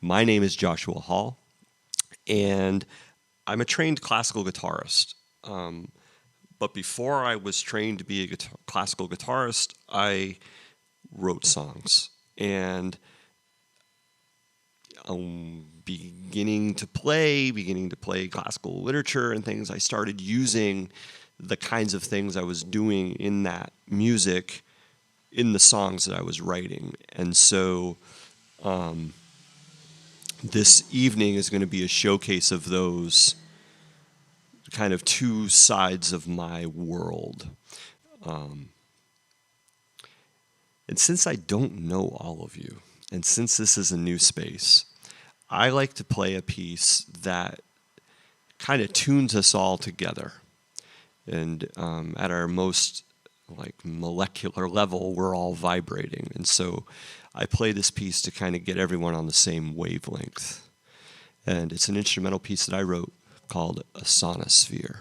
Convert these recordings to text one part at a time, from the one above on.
My name is Joshua Hall, and I'm a trained classical guitarist. But before I was trained to be a classical guitarist, I wrote songs. And beginning to play classical literature and things, I started using the kinds of things I was doing in that music in the songs that I was writing. And so this evening is going to be a showcase of those kind of two sides of my world. And since I don't know all of you, and since this is a new space, I like to play a piece that kind of tunes us all together. And at our most molecular level, we're all vibrating. And so I play this piece to kind of get everyone on the same wavelength. And it's an instrumental piece that I wrote called a Sonosphere.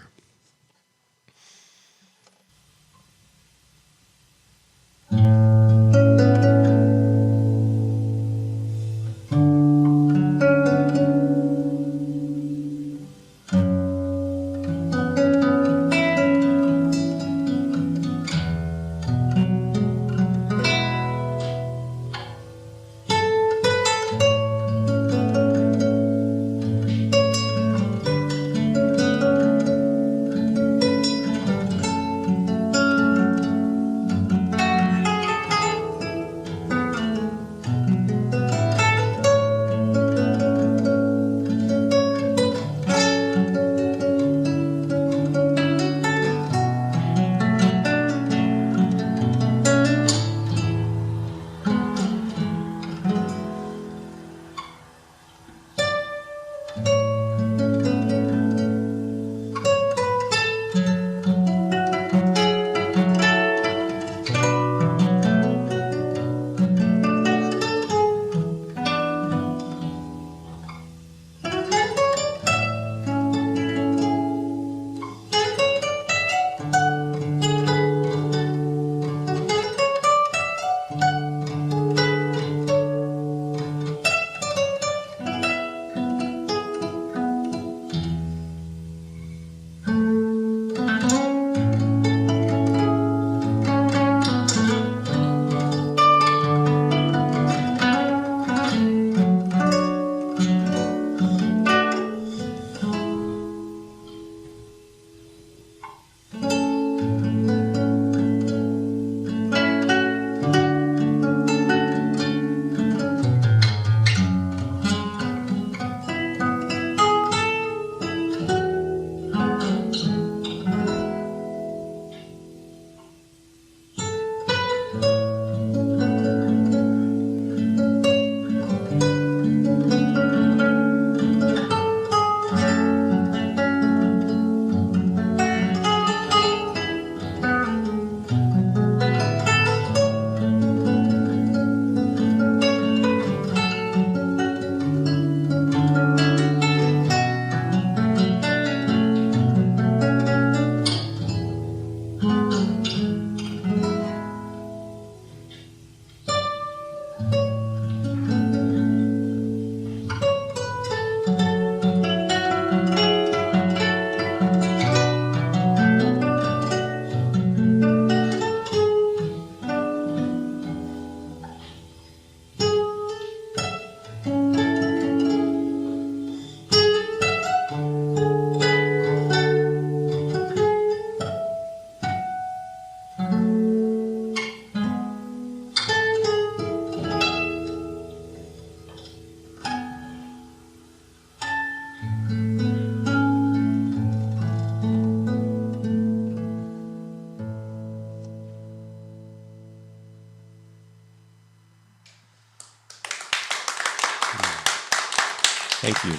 Thank you.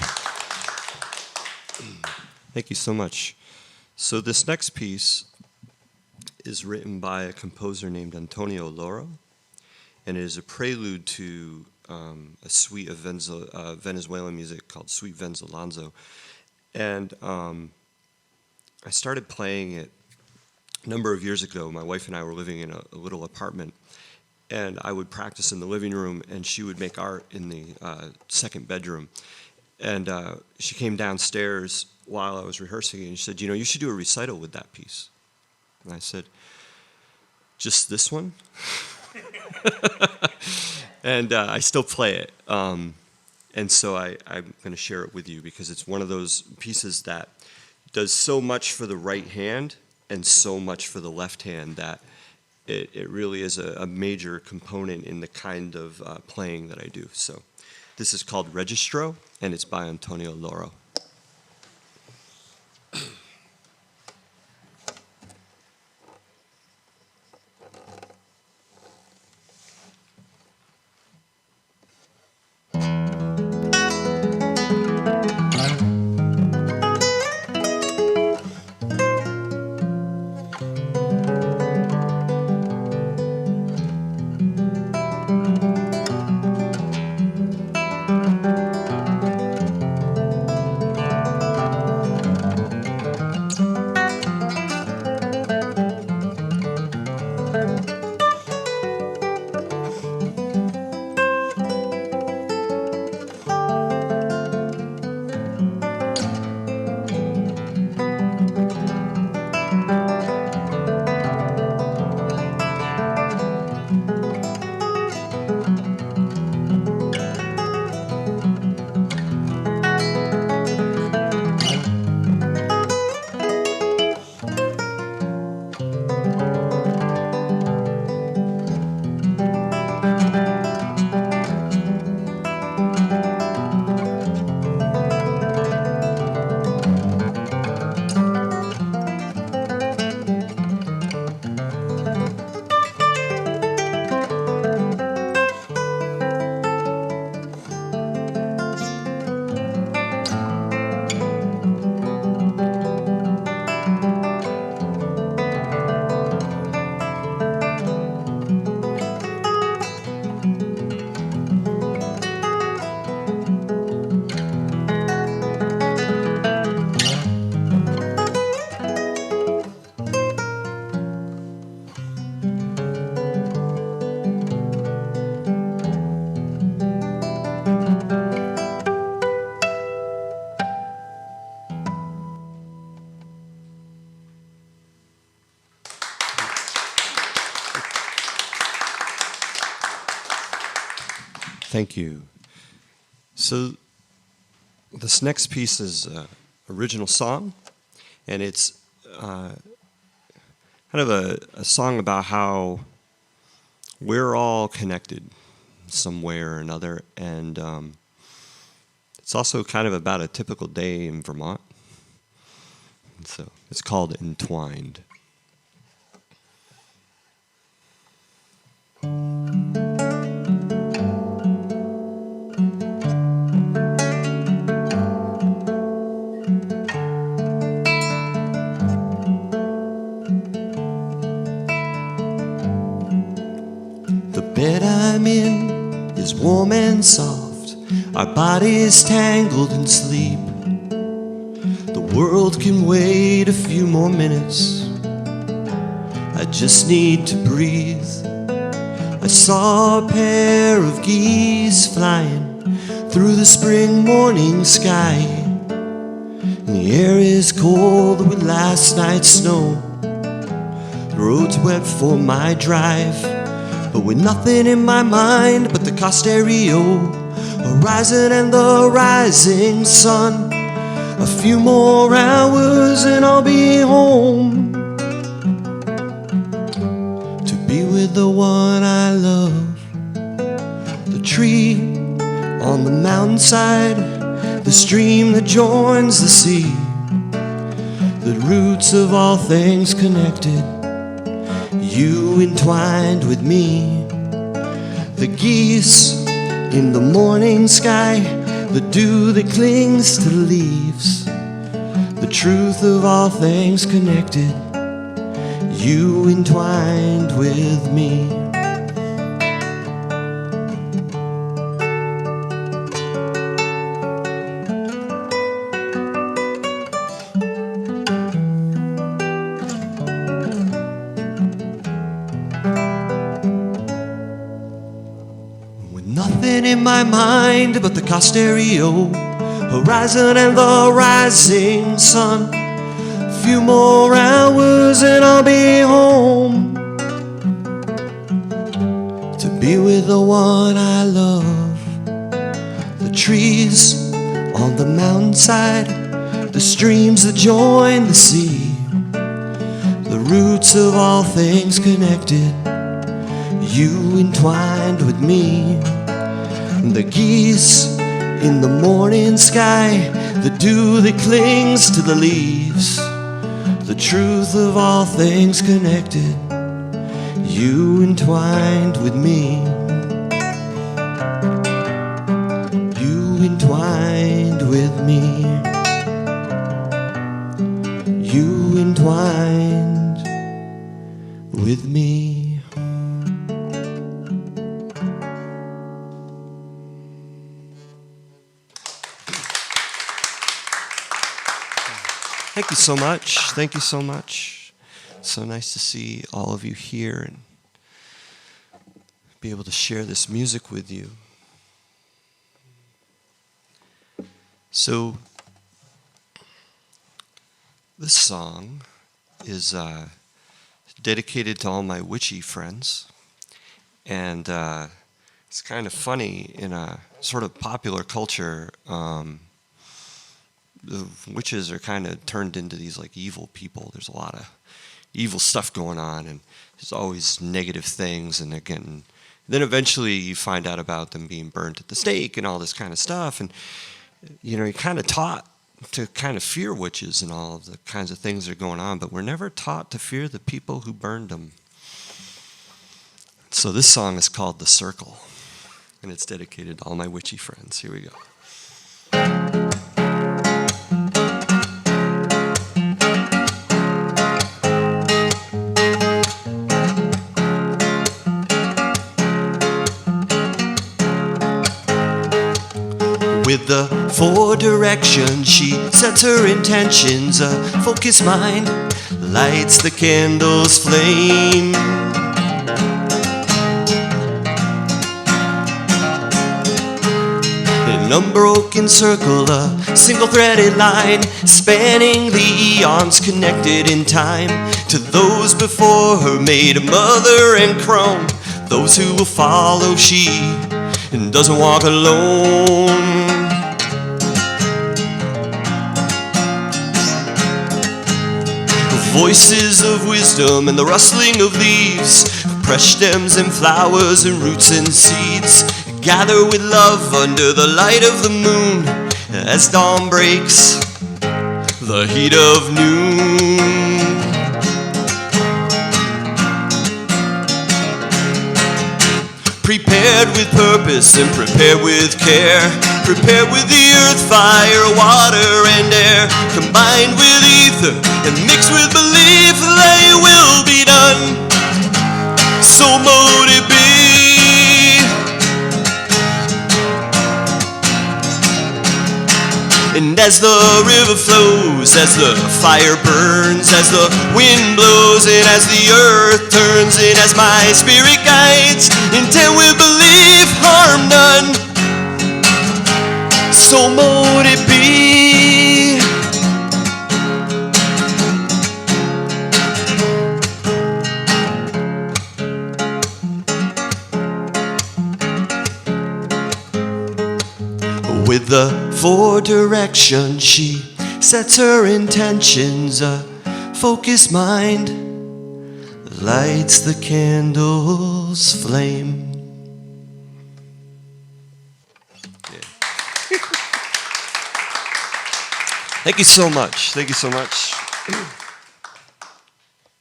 Thank you so much. So this next piece is written by a composer named Antonio Loro, and it is a prelude to a suite of Venezuelan music called Suite Venzolanzo. And I started playing it a number of years ago. My wife and I were living in a little apartment, and I would practice in the living room, and she would make art in the second bedroom. And she came downstairs while I was rehearsing, and she said, you should do a recital with that piece. And I said, just this one? And I still play it. And so I'm going to share it with you because it's one of those pieces that does so much for the right hand and so much for the left hand that it really is a major component in the kind of playing that I do. So this is called Registro, and it's by Antonio Loro. Thank you. So this next piece is an original song, and it's kind of a song about how we're all connected some way or another, and it's also kind of about a typical day in Vermont. So it's called Entwined. The bed I'm in is warm and soft, our bodies tangled in sleep. The world can wait a few more minutes, I just need to breathe. I saw a pair of geese flying through the spring morning sky, and the air is cold with last night's snow. The road's wet for my drive, but with nothing in my mind but the Capriccio horizon and the rising sun. A few more hours and I'll be home, to be with the one I love. The tree on the mountainside, the stream that joins the sea, the roots of all things connected, you entwined with me. The geese in the morning sky, the dew that clings to the leaves, the truth of all things connected, you entwined with me. in my mind but the car stereo, horizon and the rising sun. A few more hours and I'll be home to be with the one I love. The trees on the mountainside, the streams that join the sea, the roots of all things connected, you entwined with me. The geese in the morning sky, the dew that clings to the leaves, the truth of all things connected, you entwined with me. You entwined with me. You entwined with me. Thank you so much. Thank you so much. So nice to see all of you here and be able to share this music with you. So this song is dedicated to all my witchy friends, and it's kind of funny in a sort of popular culture. The witches are kind of turned into these like evil people. There's a lot of evil stuff going on, and there's always negative things. And again, then eventually you find out about them being burnt at the stake and all this kind of stuff. And you know, you're kind of taught to kind of fear witches and all of the kinds of things that are going on, but we're never taught to fear the people who burned them. So this song is called "The Circle," and it's dedicated to all my witchy friends. Here we go. With the four directions, she sets her intentions. A focused mind lights the candle's flame. An unbroken circle, a single-threaded line, spanning the eons, connected in time to those before her, made a mother and crone. Those who will follow, she doesn't walk alone. Voices of wisdom and the rustling of leaves, fresh stems and flowers and roots and seeds, gather with love under the light of the moon as dawn breaks the heat of noon. Prepared with purpose and prepared with care, prepared with the earth, fire, water, and air, combined with ether and mixed with belief, they will be done. So mote it be. And as the river flows, as the fire burns, as the wind blows, and as the earth turns, and as my spirit guides, intent with belief, harm none. So mote it be. With the four directions, she sets her intentions. A focused mind lights the candle's flame. Yeah. Thank you so much. Thank you so much.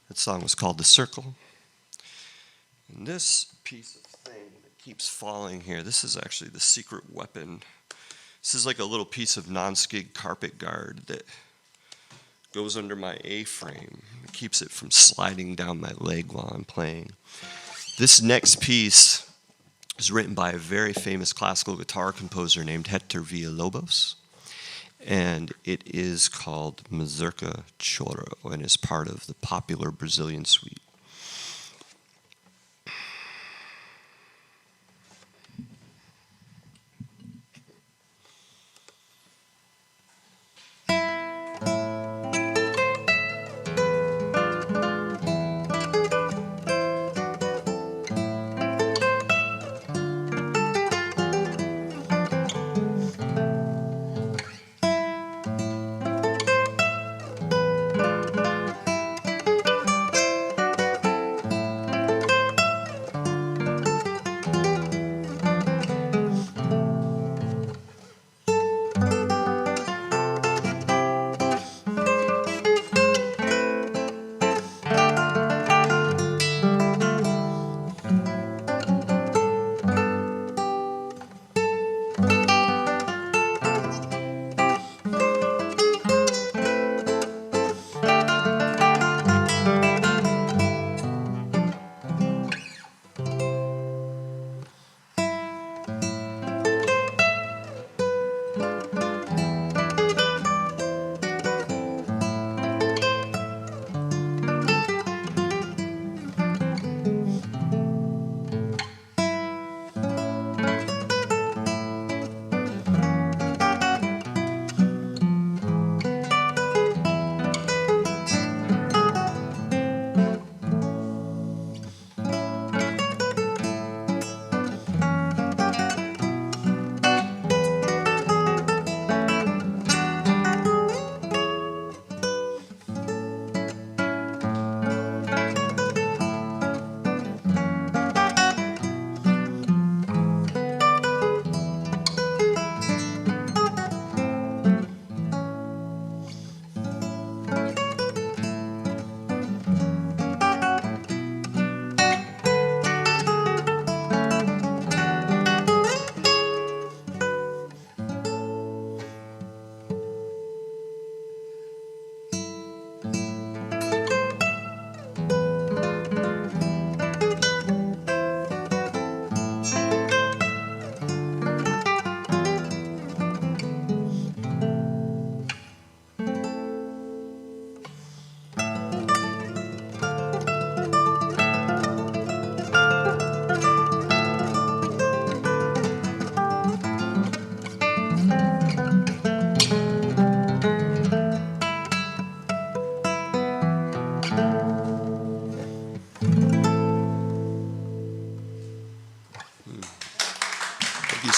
That song was called "The Circle." And this piece of thing that keeps falling here, this is actually the secret weapon. This is like a little piece of non-skid carpet guard that goes under my A-frame. It keeps it from sliding down my leg while I'm playing. This next piece is written by a very famous classical guitar composer named Hector Villalobos. And it is called Mazurka Choro and is part of the popular Brazilian suite.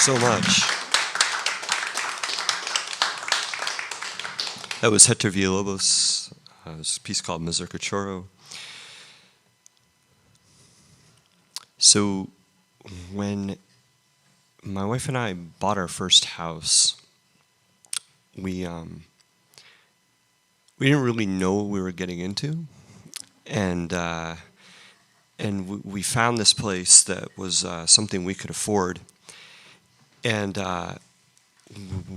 so much. That was Hector Villalobos. It was a piece called Kachoro. So when my wife and I bought our first house, we didn't really know what we were getting into, and we found this place that was something we could afford, and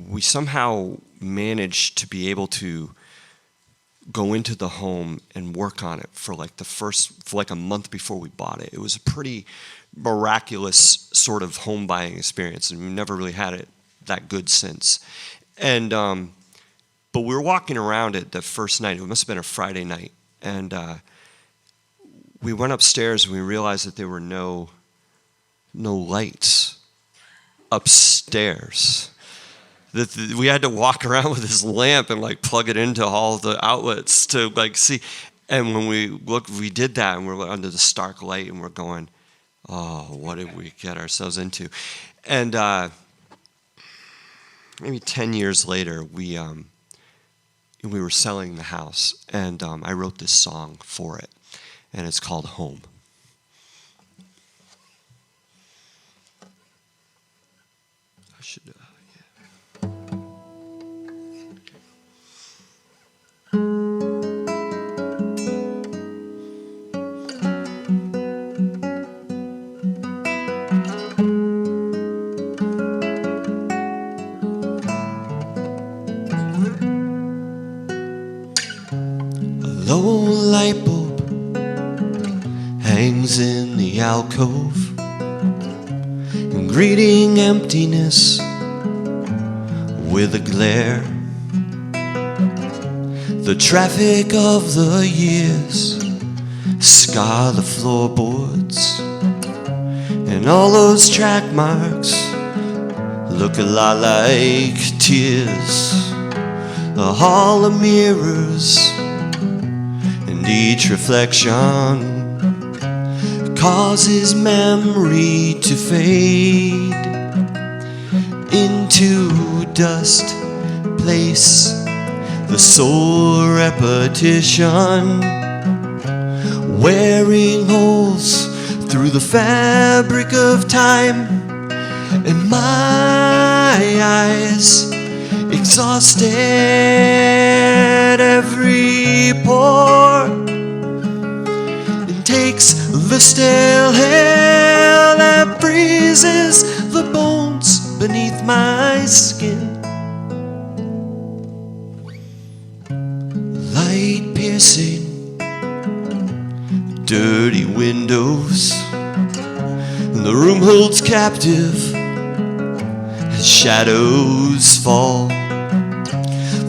we somehow managed to be able to go into the home and work on it for like a month before we bought it. It was a pretty miraculous sort of home buying experience, and we've never really had it that good since. And but we were walking around it the first night. It must have been a Friday night, and we went upstairs and we realized that there were no lights upstairs. That we had to walk around with this lamp and like plug it into all the outlets to like see. And when we looked, we did that, and we're under the stark light, and we're going, "Oh, what did we get ourselves into?" And maybe 10 years later, we were selling the house, and I wrote this song for it, and it's called "Home." I should. Low light bulb hangs in the alcove, and greeting emptiness with a glare. The traffic of the years scar the floorboards, and all those track marks look a lot like tears. The hall of mirrors, and each reflection causes memory to fade into dust, place the sole repetition, wearing holes through the fabric of time, and my eyes exhausted every pore. It takes the stale hair that freezes the bones beneath my skin. Light piercing dirty windows, and the room holds captive as shadows fall.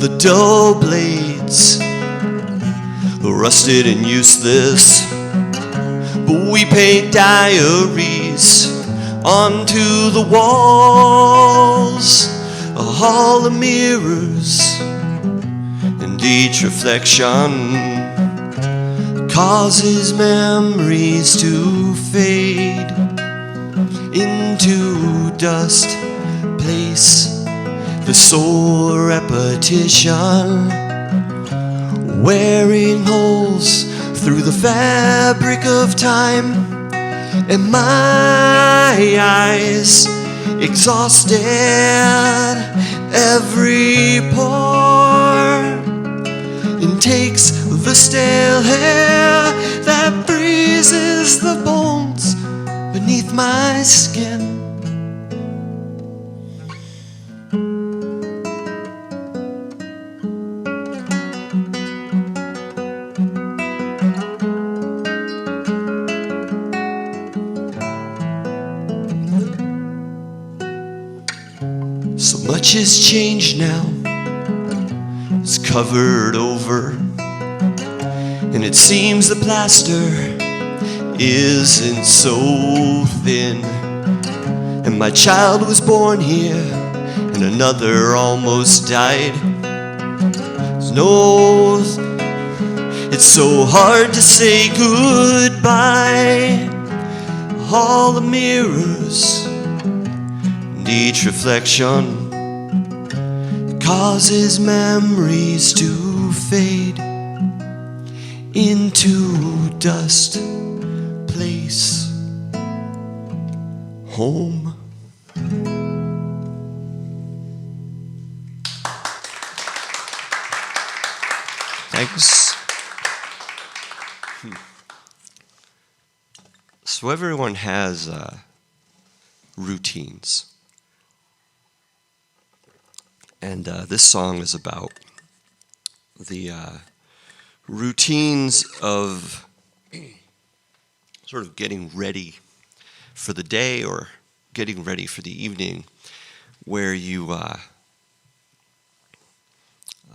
The dull blades are rusted and useless, but we paint diaries onto the walls. A hall of mirrors, and each reflection causes memories to fade into dust, place the sole repetition, wearing holes through the fabric of time, and my eyes exhausted every pore. It takes the stale hair that freezes the bones beneath my skin. So much has changed now, it's covered over, and it seems the plaster isn't so thin. And my child was born here, and another almost died. It's so hard to say goodbye. All the mirrors, And each reflection causes memories to fade into dust, place, home. Thanks. So everyone has routines. And this song is about the routines of sort of getting ready for the day or getting ready for the evening, where you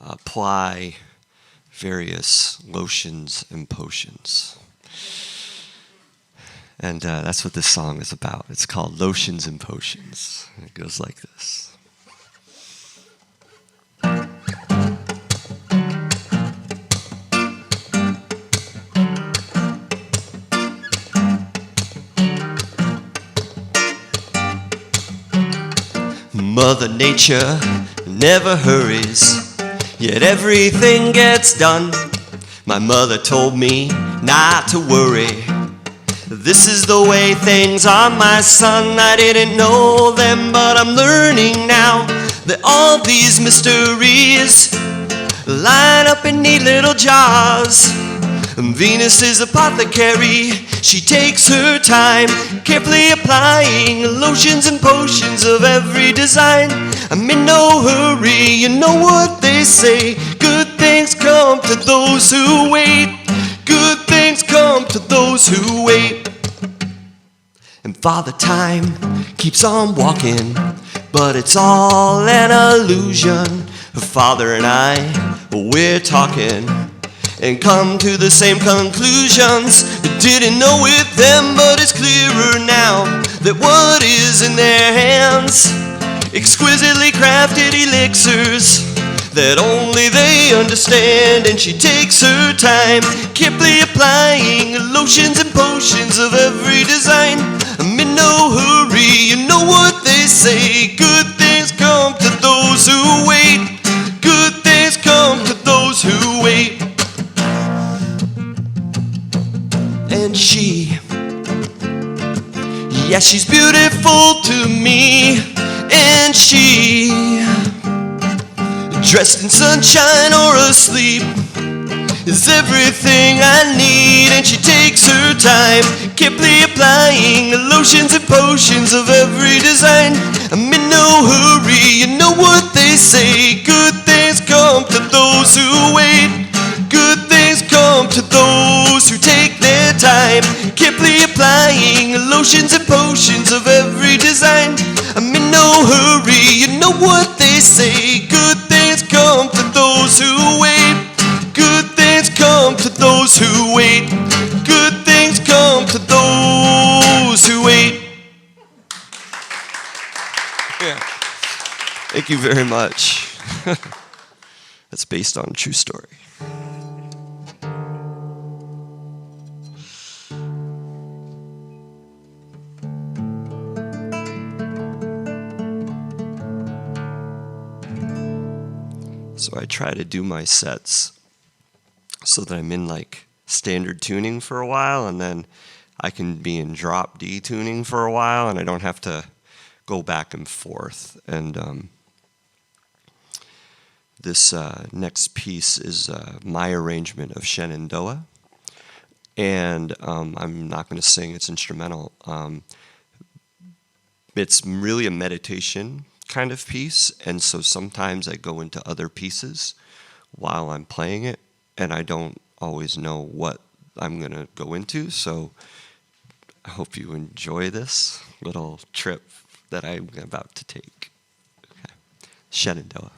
apply various lotions and potions. And that's what this song is about. It's called Lotions and Potions. And it goes like this. Mother Nature never hurries, yet everything gets done. My mother told me not to worry. This is the way things are, my son. I didn't know them, but I'm learning now that all these mysteries line up in neat little jars. Venus is apothecary. She takes her time, carefully applying lotions and potions of every design. I'm in no hurry, you know what they say. Good things come to those who wait. Good things come to those who wait. And Father Time keeps on walking, but it's all an illusion. Father and I, we're talking and come to the same conclusions. Didn't know it then, but it's clearer now that what is in their hands, exquisitely crafted elixirs that only they understand. And she takes her time, carefully applying lotions and potions of every design. I'm in no hurry, you know what they say. Good things come to those who wait. Good things come to those who wait. And she, yeah, she's beautiful to me. And she, dressed in sunshine or asleep, is everything I need. And she takes her time, carefully applying lotions and potions of every design. I'm in no hurry, you know what they say. Good things come to those who wait. Good things come to those who take their time, carefully applying lotions and potions of every design. I'm in no hurry, you know what they say. Good things come to those who wait. Good things come to those who wait. Good things come to those who wait. Yeah. Thank you very much. That's based on a true story. So I try to do my sets so that I'm in like standard tuning for a while, and then I can be in drop D tuning for a while, and I don't have to go back and forth. And this next piece is my arrangement of Shenandoah, and I'm not going to sing, it's instrumental. It's really a meditation kind of piece, and so sometimes I go into other pieces while I'm playing it, and I don't always know what I'm going to go into, so I hope you enjoy this little trip that I'm about to take. Okay. Shenandoah.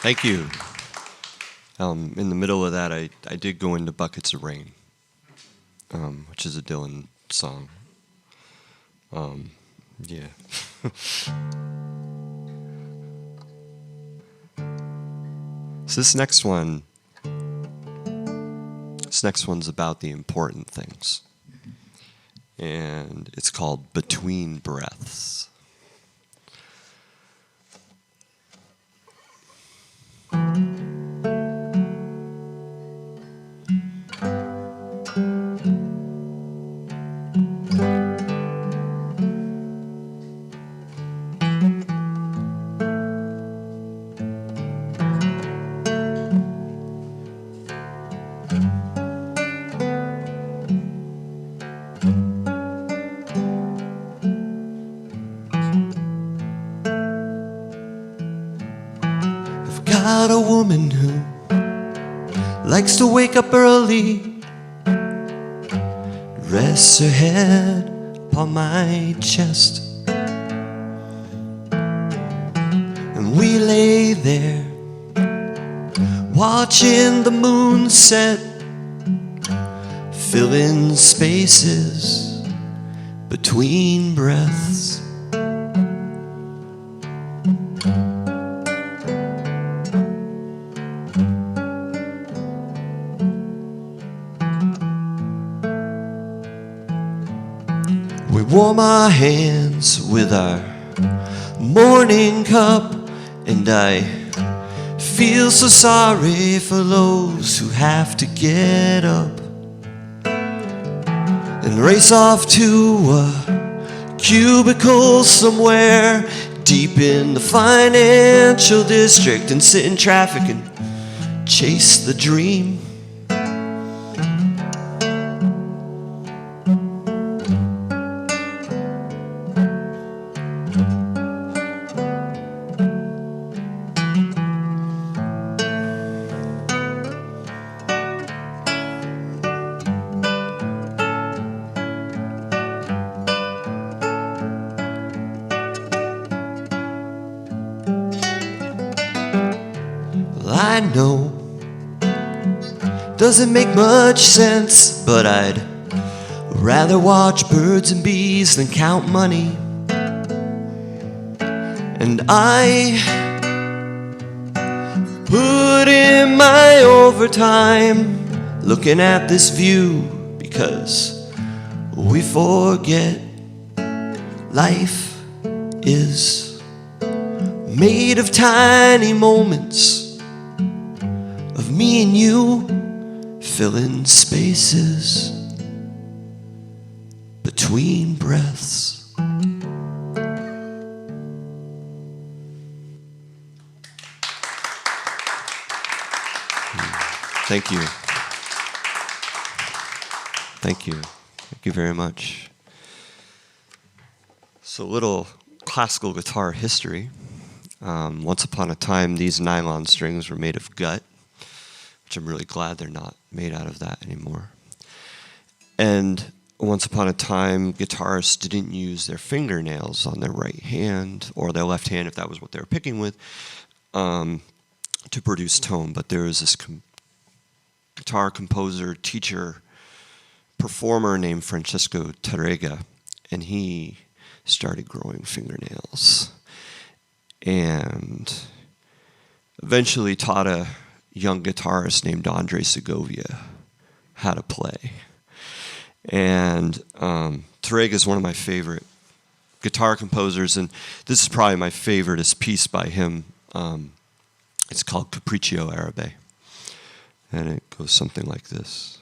Thank you. In the middle of that, I did go into Buckets of Rain, which is a Dylan song. Yeah. So this next one's about the important things. And it's called Between Breaths. Got a woman who likes to wake up early, rests her head upon my chest, and we lay there watching the moon set, filling spaces between breaths. We warm our hands with our morning cup, and I feel so sorry for those who have to get up and race off to a cubicle somewhere deep in the financial district and sit in traffic and chase the dream. I know doesn't make much sense, but I'd rather watch birds and bees than count money. And I put in my overtime looking at this view, because we forget life is made of tiny moments of me and you filling spaces between breaths. Thank you. Thank you. Thank you very much. So a little classical guitar history. Once upon a time, these nylon strings were made of gut, which I'm really glad they're not made out of that anymore. And once upon a time, guitarists didn't use their fingernails on their right hand, or their left hand if that was what they were picking with, to produce tone. But there was this guitar composer, teacher, performer named Francesco Tarrega, and he started growing fingernails. And eventually taught a young guitarist named Andre Segovia how to play. And Tarrega is one of my favorite guitar composers, and this is probably my favoriteest piece by him. It's called Capriccio Arabe, and it goes something like this.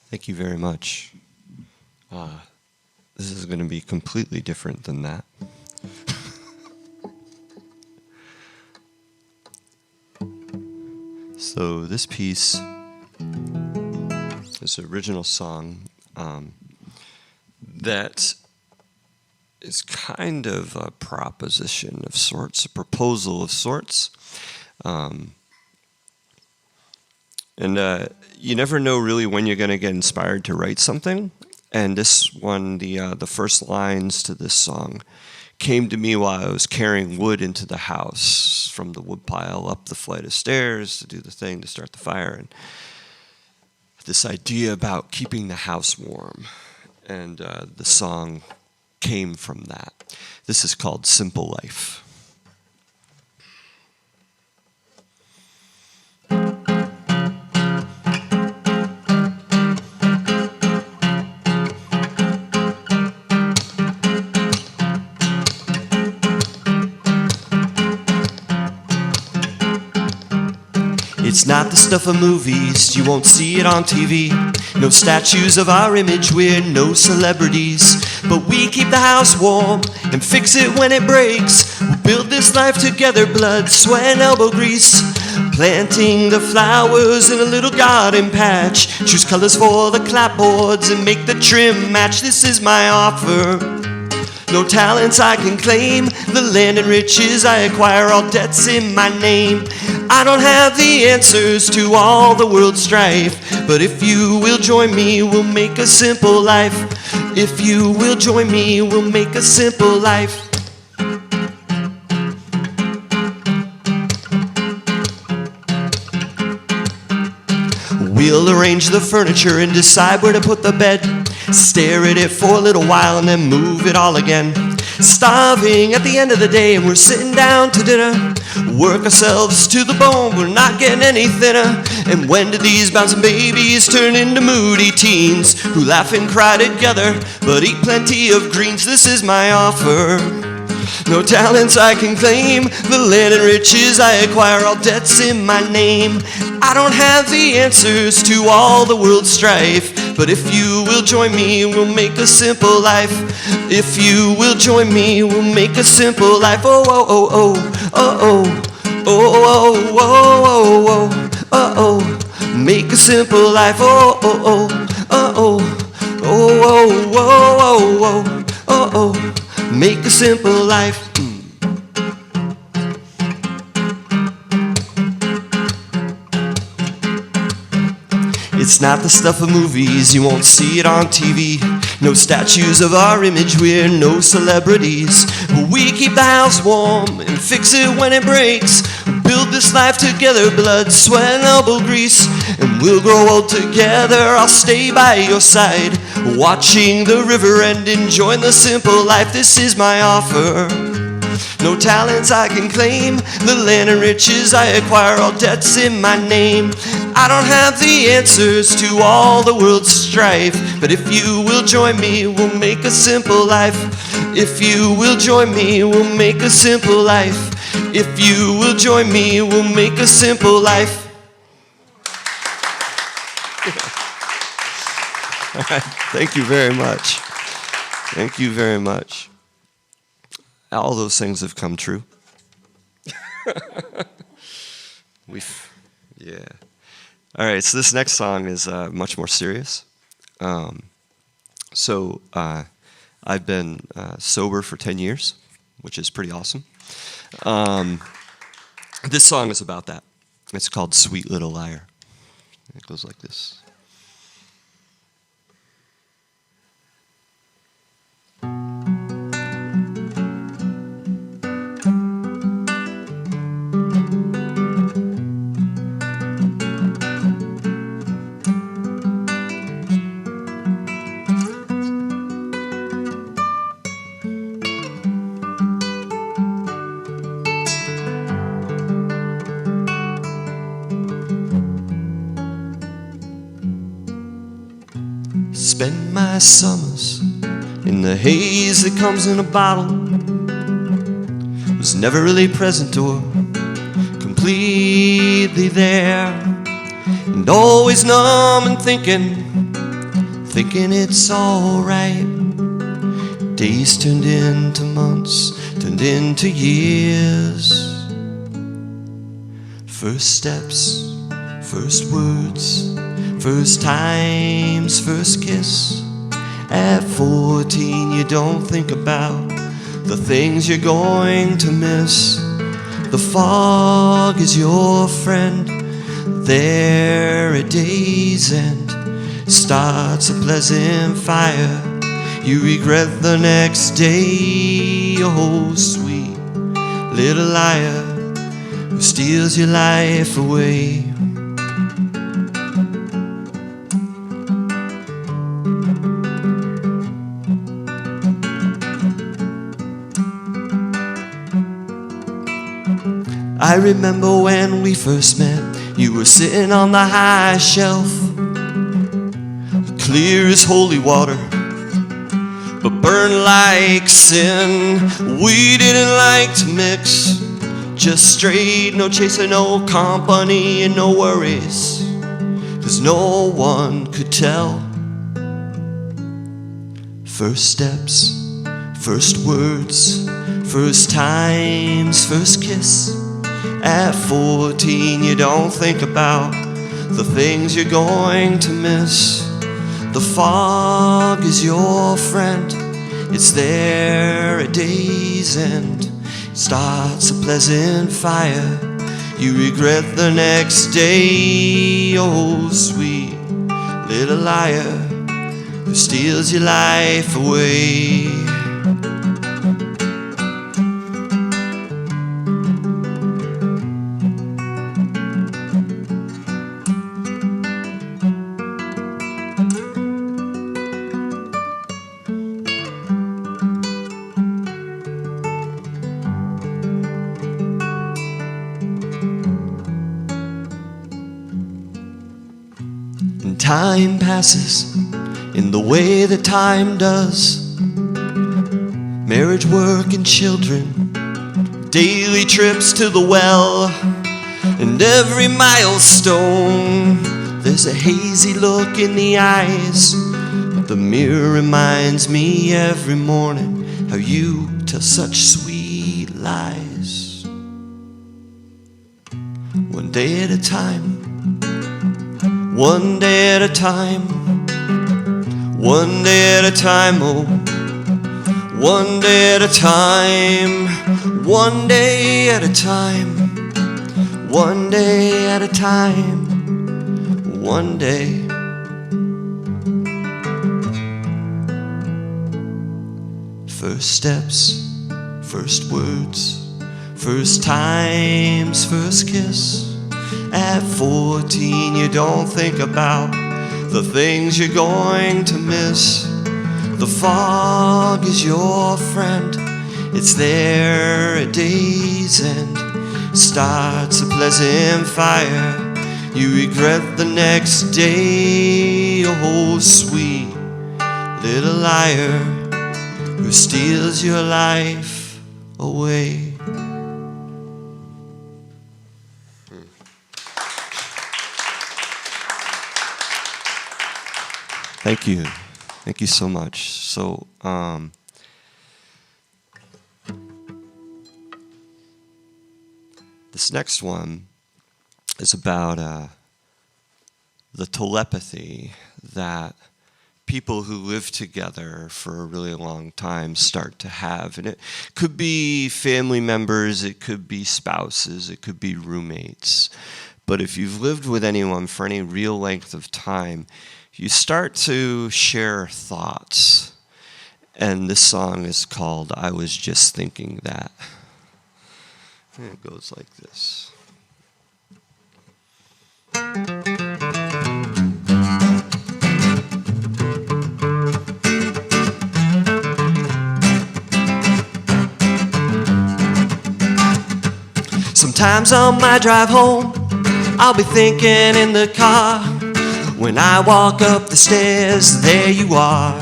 Thank you very much. This is going to be completely different than that. So this piece, this original song, that is kind of a proposition of sorts, a proposal of sorts. And you never know really when you're going to get inspired to write something. And this one, the first lines to this song came to me while I was carrying wood into the house from the wood pile up the flight of stairs to do the thing to start the fire. And this idea about keeping the house warm. And the song came from that. This is called Simple Life. It's not the stuff of movies, you won't see it on TV. No statues of our image, we're no celebrities. But we keep the house warm and fix it when it breaks. We'll build this life together, blood, sweat, and elbow grease. Planting the flowers in a little garden patch. Choose colors for the clapboards and make the trim match. This is my offer. No talents I can claim, the land and riches I acquire, all debts in my name. I don't have the answers to all the world's strife, but if you will join me, we'll make a simple life. If you will join me, we'll make a simple life. We'll arrange the furniture and decide where to put the bed. Stare at it for a little while and then move it all again. Starving at the end of the day and we're sitting down to dinner. Work ourselves to the bone, we're not getting any thinner. And when do these bouncing babies turn into moody teens who laugh and cry together but eat plenty of greens? This is my offer. No talents I can claim, the land and riches I acquire, all debts in my name. I don't have the answers to all the world's strife, but if you will join me, we'll make a simple life. If you will join me, we'll make a simple life. Oh, oh, oh, oh, oh, oh, oh, oh, oh, oh, oh, oh, make a simple life. Oh, oh, oh, oh, oh, oh, oh, oh, oh, oh, oh, make a simple life. It's not the stuff of movies, you won't see it on TV. No statues of our image, we're no celebrities. But we keep the house warm and fix it when it breaks. Build this life together, blood, sweat, and elbow grease. And we'll grow old together, I'll stay by your side, watching the river and enjoying the simple life. This is my offer. No talents I can claim, the land and riches I acquire, all debts in my name. I don't have the answers to all the world's strife, but if you will join me, we'll make a simple life. If you will join me, we'll make a simple life. If you will join me, we'll make a simple life. Thank you very much. Thank you very much. All those things have come true. Yeah. All right, so this next song is much more serious. I've been sober for 10 years, which is pretty awesome. This song is about that. It's called Sweet Little Liar. It goes like this. Spend my summers in the haze that comes in a bottle. Was never really present or completely there, and always numb and thinking thinking it's alright. Days turned into months, turned into years. First steps, first words, first times, first kiss. At 14 you don't think about the things you're going to miss. The fog is your friend there at day's end. Starts a pleasant fire, you regret the next day. Oh, sweet little liar who steals your life away. I remember when we first met, you were sitting on the high shelf, clear as holy water, but burned like sin. We didn't like to mix, just straight, no chaser, no company, and no worries, 'cause no one could tell. First steps, first words, first times, first kiss. At 14 you don't think about the things you're going to miss. The fog is your friend, it's there at day's end. Starts a pleasant fire, you regret the next day. Oh, sweet little liar who steals your life away. Time passes in the way that time does. Marriage, work, and children, daily trips to the well, and every milestone there's a hazy look in the eyes. But the mirror reminds me every morning how you tell such sweet lies. One day at a time, one day at a time, one day at a time, oh, one day at a time, one day at a time, one day at a time, one day. First steps, first words, first times, first kiss. At 14 you don't think about the things you're going to miss. The fog is your friend, it's there at day's end. Starts a pleasant fire, you regret the next day. Oh, sweet little liar who steals your life away. Thank you. Thank you so much. So, this next one is about the telepathy that people who live together for a really long time start to have. And it could be family members, it could be spouses, it could be roommates. But if you've lived with anyone for any real length of time, you start to share thoughts. And this song is called I Was Just Thinking That. And it goes like this. Sometimes on my drive home, I'll be thinking in the car. When I walk up the stairs, there you are.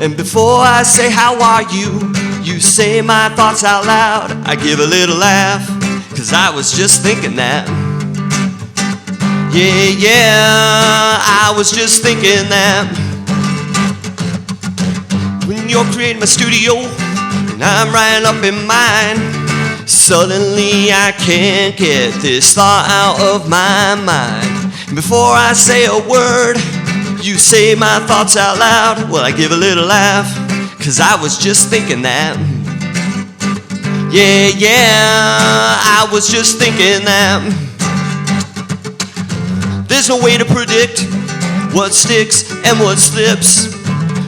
And before I say how are you, you say my thoughts out loud. I give a little laugh, 'cause I was just thinking that. Yeah, I was just thinking that when you're creating my studio and I'm writing up in mine, suddenly I can't get this thought out of my mind. Before I say a word, you say my thoughts out loud. Well, I give a little laugh, 'cause I was just thinking that. Yeah, I was just thinking that. There's no way to predict what sticks and what slips,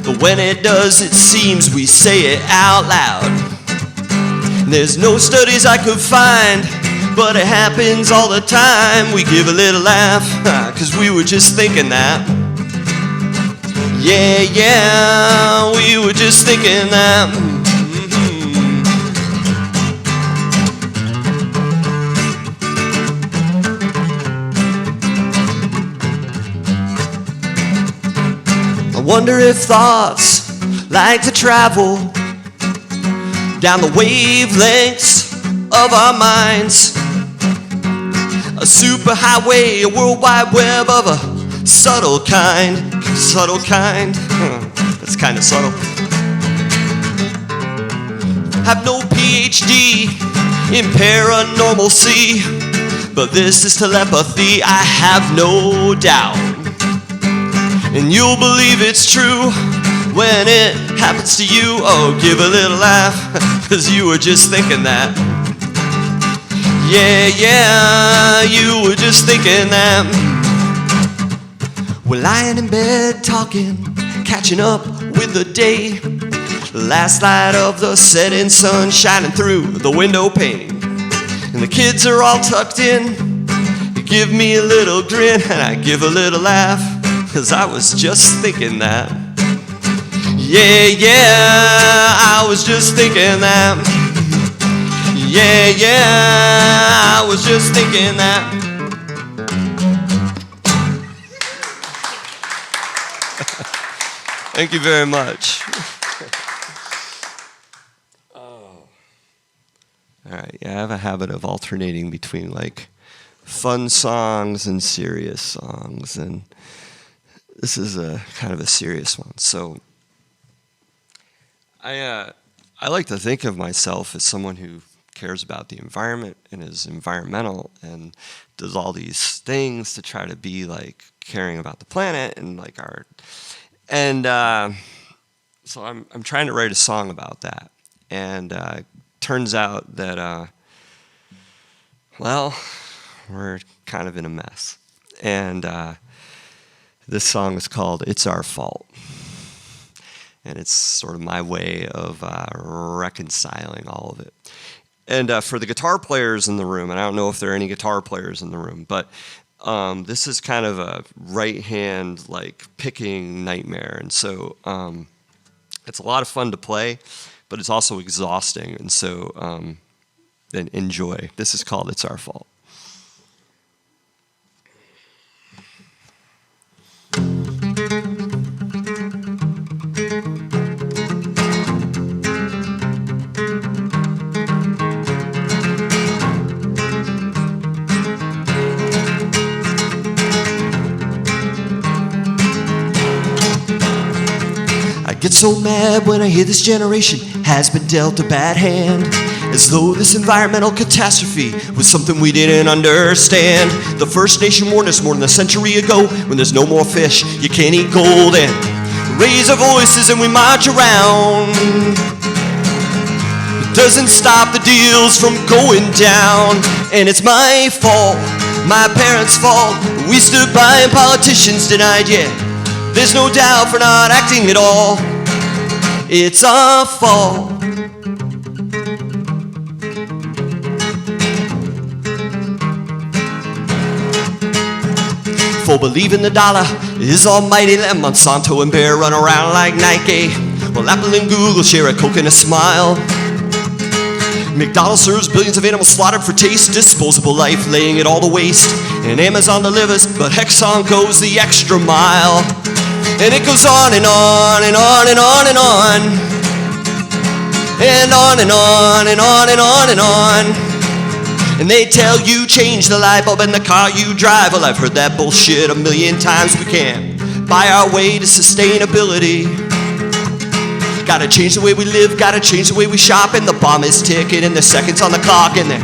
but when it does, it seems we say it out loud. There's no studies I could find, but it happens all the time. We give a little laugh, 'cause we were just thinking that. Yeah, we were just thinking that. I wonder if thoughts like to travel down the wavelengths of our minds. A superhighway, a world wide web of a subtle kind. Subtle kind. That's kind of subtle. Have no PhD in paranormalcy, but this is telepathy, I have no doubt. And you'll believe it's true when it happens to you. Oh, give a little laugh, 'cause you were just thinking that. Yeah, you were just thinking that. We're lying in bed talking, catching up with the day. Last light of the setting sun shining through the window pane. And the kids are all tucked in. You give me a little grin and I give a little laugh, 'cause I was just thinking that. Yeah, I was just thinking that. Yeah, I was just thinking that. Thank you very much. All right, yeah, I have a habit of alternating between like fun songs and serious songs, and this is a kind of a serious one. So I like to think of myself as someone who cares about the environment and is environmental and does all these things to try to be like caring about the planet and like our, and so I'm trying to write a song about that, and turns out that well, we're kind of in a mess, and this song is called "It's Our Fault." And it's sort of my way of reconciling all of it. And for the guitar players in the room, and I don't know if there are any guitar players in the room, but this is kind of a right hand like picking nightmare. And so it's a lot of fun to play, but it's also exhausting. And so then enjoy. This is called "It's Our Fault." Get so mad when I hear this generation has been dealt a bad hand, as though this environmental catastrophe was something we didn't understand. The First Nation warned us more than a century ago, when there's no more fish, you can't eat gold, and raise our voices and we march around. It doesn't stop the deals from going down, and it's my fault, my parents' fault. We stood by and politicians denied, yeah. There's no doubt for not acting at all. It's our fault. For believing the dollar is almighty, let Monsanto and Bayer run around like Nike, while Apple and Google share a Coke and a smile. McDonald's serves billions of animals slaughtered for taste, disposable life laying it all to waste, and Amazon delivers, but Exxon goes the extra mile. And it goes on and on and on and on and on, and on and on and on and on and on. And they tell you change the light bulb in the car you drive. Well, I've heard that bullshit a million times. We can't buy our way to sustainability. Gotta change the way we live, gotta change the way we shop. And the bomb is ticking and the seconds on the clock. And there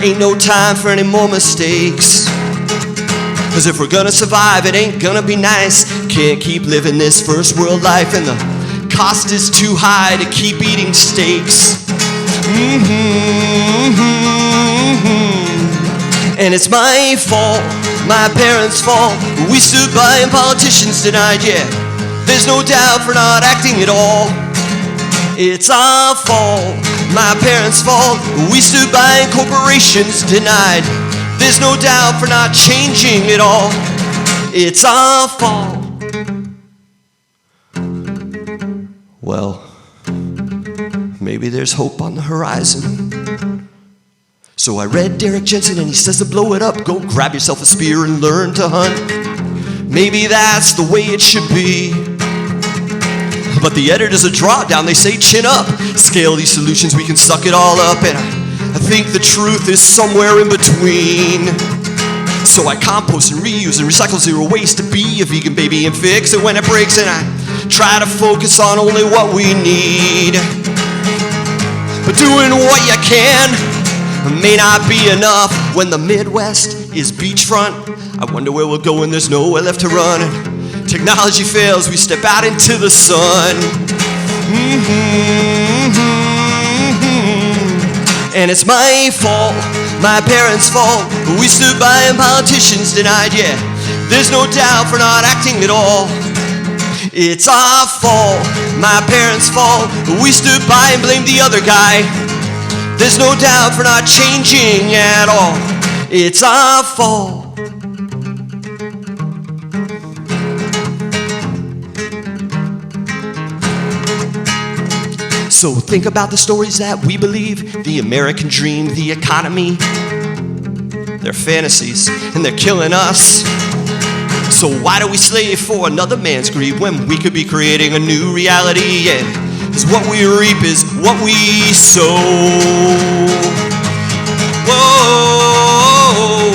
ain't no time for any more mistakes. Cause if we're gonna survive, it ain't gonna be nice. Can't keep living this first world life. And the cost is too high to keep eating steaks. And it's my fault, my parents' fault. We stood by and politicians denied, yeah. There's no doubt for not acting at all. It's our fault, my parents' fault. We stood by and corporations denied. There's no doubt for not changing at all. It's our fault. Well, maybe there's hope on the horizon. So I read Derek Jensen and he says to blow it up. Go grab yourself a spear and learn to hunt. Maybe that's the way it should be. But the editor's a drawdown, they say chin up. Scale these solutions, we can suck it all up. And I think the truth is somewhere in between. So I compost and reuse and recycle zero waste to be a vegan baby and fix it when it breaks. And I try to focus on only what we need. But doing what you can may not be enough. When the Midwest is beachfront, I wonder where we'll go when there's nowhere left to run. And technology fails, we step out into the sun. And it's my fault, my parents' fault. We stood by and politicians denied, yeah. There's no doubt for not acting at all. It's our fault, my parents' fault. We stood by and blamed the other guy. There's no doubt for not changing at all. It's our fault. So think about the stories that we believe. The American dream, the economy. They're fantasies and they're killing us. So why do we slave for another man's greed when we could be creating a new reality? Yeah, cause what we reap is what we sow. Whoa,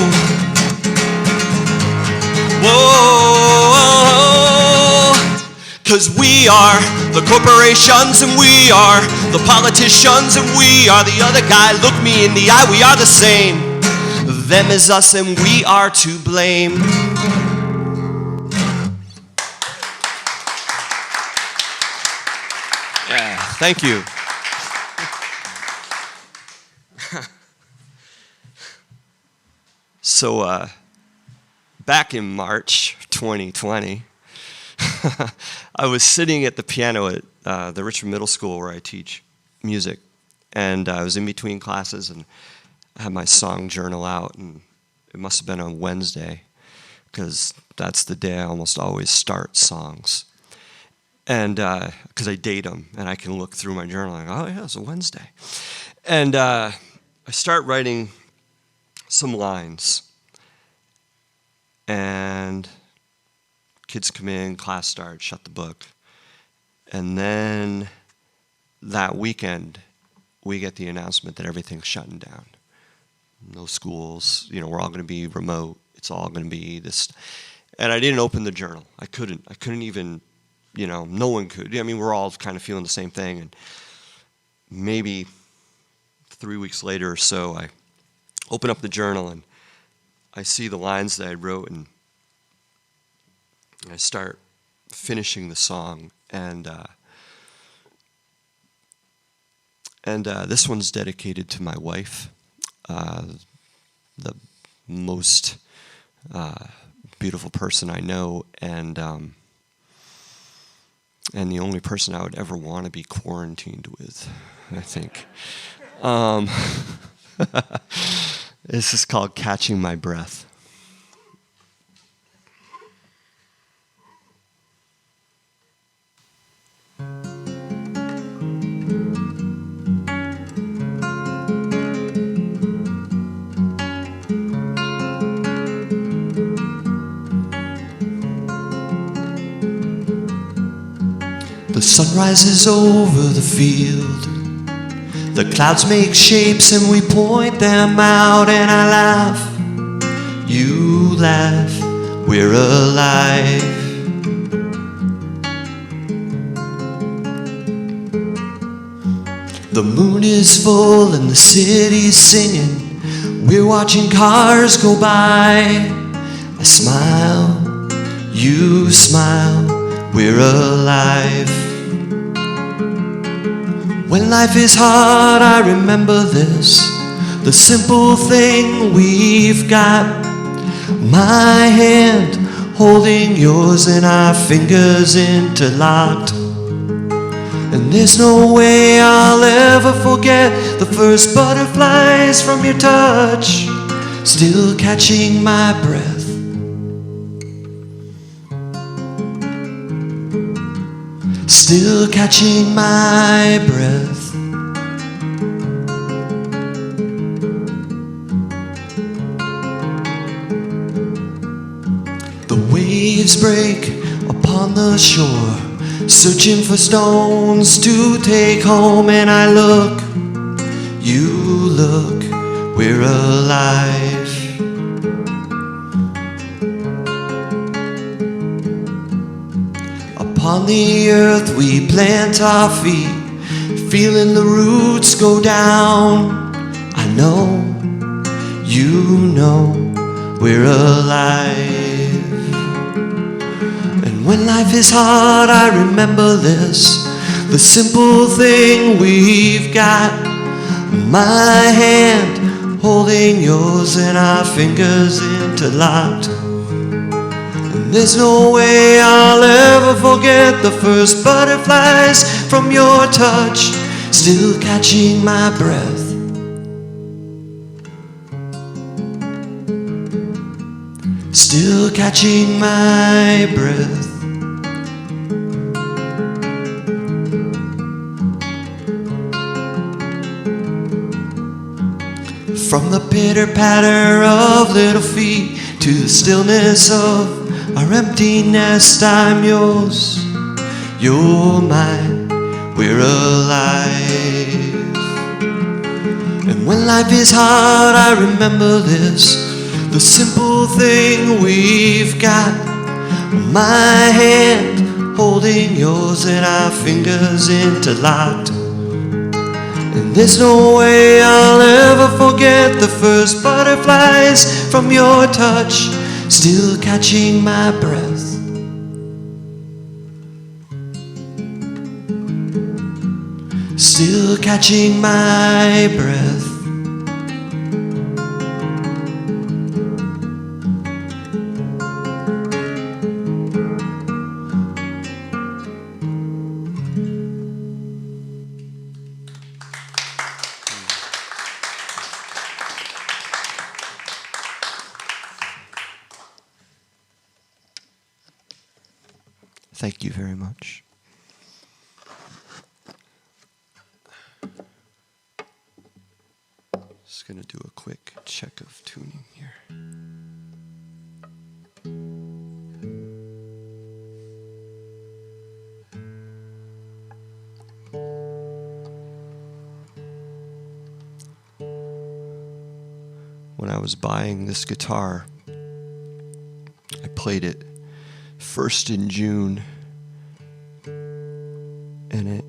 whoa. Cause we are the corporations and we are the politicians and we are the other guy. Look me in the eye, we are the same. Them is us and we are to blame. Yeah, thank you. So, back in March 2020, I was sitting at the piano at the Richmond Middle School where I teach music, and I was in between classes and I had my song journal out, and it must have been on Wednesday because that's the day I almost always start songs. And because I date them and I can look through my journal and go, oh yeah, it's a Wednesday. And I start writing some lines, and kids come in, class starts, shut the book. And then that weekend, we get the announcement that everything's shutting down. No schools, we're all going to be remote. It's all going to be this. And I didn't open the journal. I couldn't even, no one could. I mean, we're all kind of feeling the same thing. And maybe 3 weeks later or so, I open up the journal and I see the lines that I wrote, and I start finishing the song. And this one's dedicated to my wife, the most beautiful person I know, and the only person I would ever want to be quarantined with, I think. This is called Catching My Breath. The sun rises over the field. The clouds make shapes and we point them out, and I laugh, you laugh, we're alive. The moon is full and the city's singing. We're watching cars go by. I smile, you smile, we're alive. When life is hard, I remember this, the simple thing we've got. My hand holding yours and our fingers interlocked. And there's no way I'll ever forget the first butterflies from your touch, still catching my breath. Still catching my breath. The waves break upon the shore, searching for stones to take home, and I look, you look, we're alive. Upon the earth we plant our feet, feeling the roots go down. I know, you know, we're alive. And when life is hard, I remember this, the simple thing we've got. My hand holding yours and our fingers interlocked. There's no way I'll ever forget the first butterflies from your touch, still catching my breath. Still catching my breath. From the pitter-patter of little feet to the stillness of our empty nest, I'm yours, you're mine, we're alive. And when life is hard, I remember this, the simple thing we've got. My hand holding yours and our fingers interlocked. And there's no way I'll ever forget the first butterflies from your touch, still catching my breath. Still catching my breath. Thank you very much. Just going to do a quick check of tuning here. When I was buying this guitar, I played it first in June, and it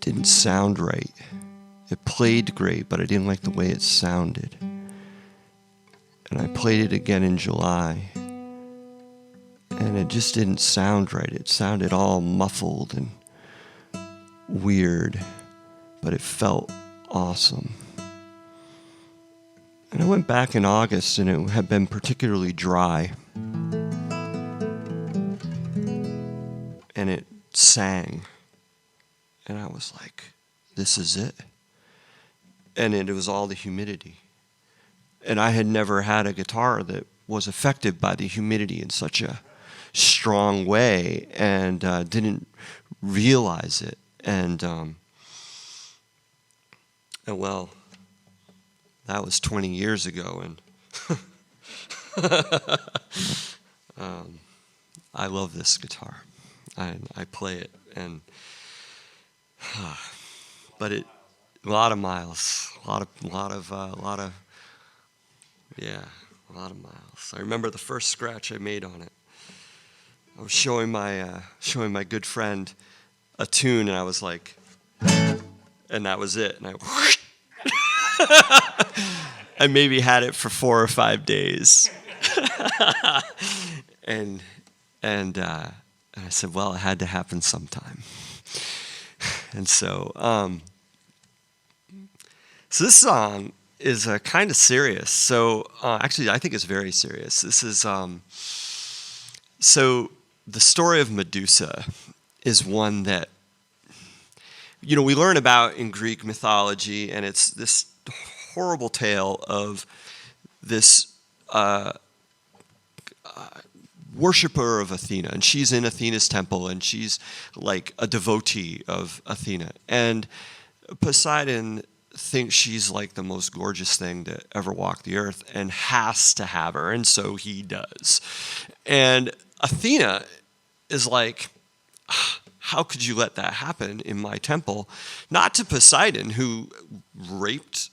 didn't sound right. It played great, but I didn't like the way it sounded. And I played it again in July, and it just didn't sound right. It sounded all muffled and weird, but it felt awesome. And I went back in August, and it had been particularly dry. And it sang. And I was like, this is it. And it was all the humidity. And I had never had a guitar that was affected by the humidity in such a strong way, and didn't realize it. And well, that was 20 years ago, and I love this guitar. I play it, and but A lot of miles. A lot of miles. I remember the first scratch I made on it. I was showing my good friend a tune, and I was like, and that was it. And I maybe had it for 4 or 5 days. and I said, well, it had to happen sometime. And so this song is kind of serious. So actually, I think it's very serious. This is so the story of Medusa is one that we learn about in Greek mythology, and it's this horrible tale of this worshiper of Athena, and she's in Athena's temple, and she's like a devotee of Athena, and Poseidon thinks she's like the most gorgeous thing to ever walk the earth and has to have her, and so he does. And Athena is like, how could you let that happen in my temple? Not to Poseidon, who raped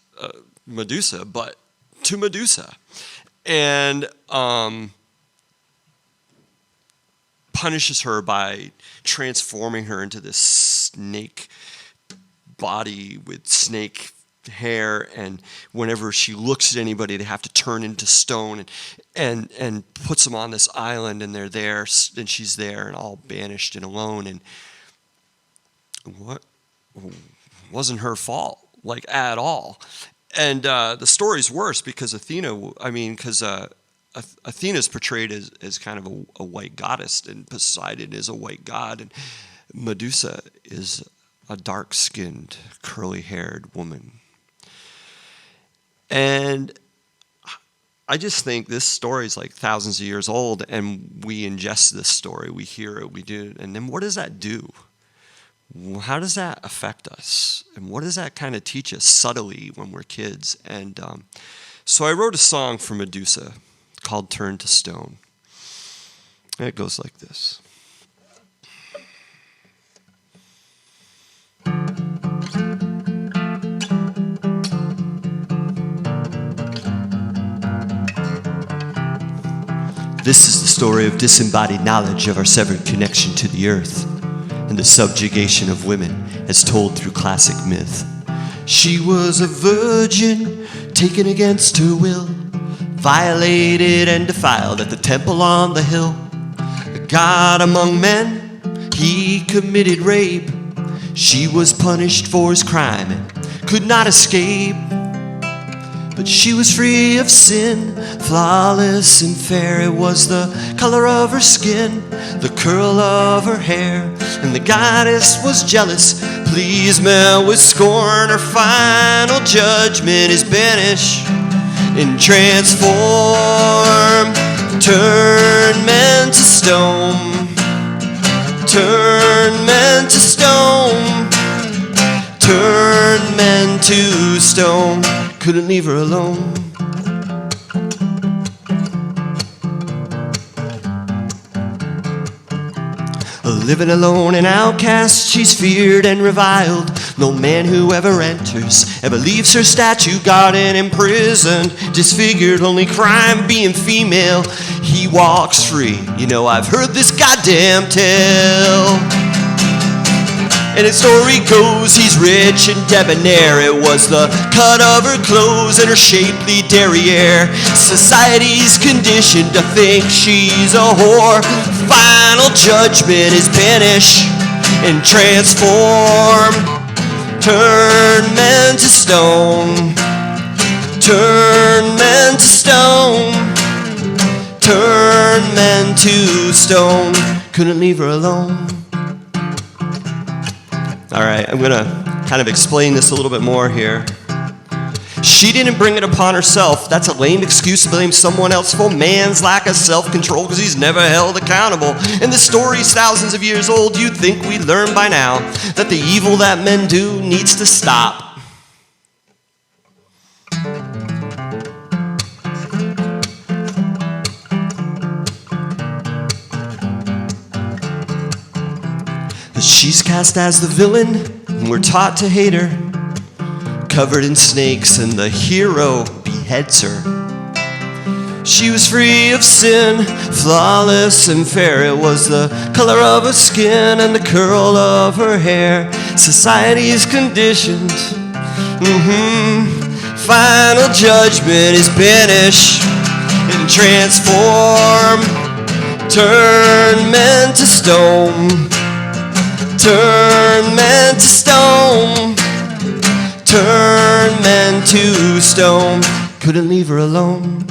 Medusa, but to Medusa. And punishes her by transforming her into this snake body with snake hair, and whenever she looks at anybody, they have to turn into stone, and puts them on this island, and they're there, and she's there, and all banished and alone. And what wasn't her fault, like at all. And the story's worse because Athena's portrayed as kind of a white goddess, and Poseidon is a white god, and Medusa is a dark-skinned, curly-haired woman. And I just think this story is like thousands of years old, and we ingest this story, we hear it, we do it, and then what does that do? How does that affect us? And what does that kind of teach us subtly when we're kids? And so I wrote a song for Medusa called Turn to Stone. And it goes like this. This is the story of disembodied knowledge of our severed connection to the earth, and the subjugation of women as told through classic myth. She was a virgin, taken against her will, violated and defiled at the temple on the hill. A god among men, he committed rape. She was punished for his crime and could not escape. But she was free of sin, flawless and fair. It was the color of her skin, the curl of her hair. And the goddess was jealous, pleased men with scorn. Her final judgment is banish and transform. Turn men to stone, turn men to stone, turn men to stone. Couldn't leave her alone. Living alone and outcast, she's feared and reviled. No man who ever enters ever leaves her statue. Guarded, imprisoned, disfigured, only crime being female. He walks free. I've heard this goddamn tale. And his story goes, he's rich and debonair. It was the cut of her clothes and her shapely derriere. Society's conditioned to think she's a whore. Final judgment is banish and transform. Turn men to stone, turn men to stone, turn men to stone. Couldn't leave her alone. All right, I'm going to kind of explain this a little bit more here. She didn't bring it upon herself. That's a lame excuse to blame someone else for man's lack of self-control because he's never held accountable. And the story's thousands of years old. You'd think we'd learn by now that the evil that men do needs to stop. She's cast as the villain, and we're taught to hate her. covered in snakes, and the hero beheads her. She was free of sin, flawless and fair. It was the color of her skin and the curl of her hair. Society's conditioned. Final judgment is banish and transform. Turn men to stone. Turn men to stone. Turn men to stone. Couldn't leave her alone.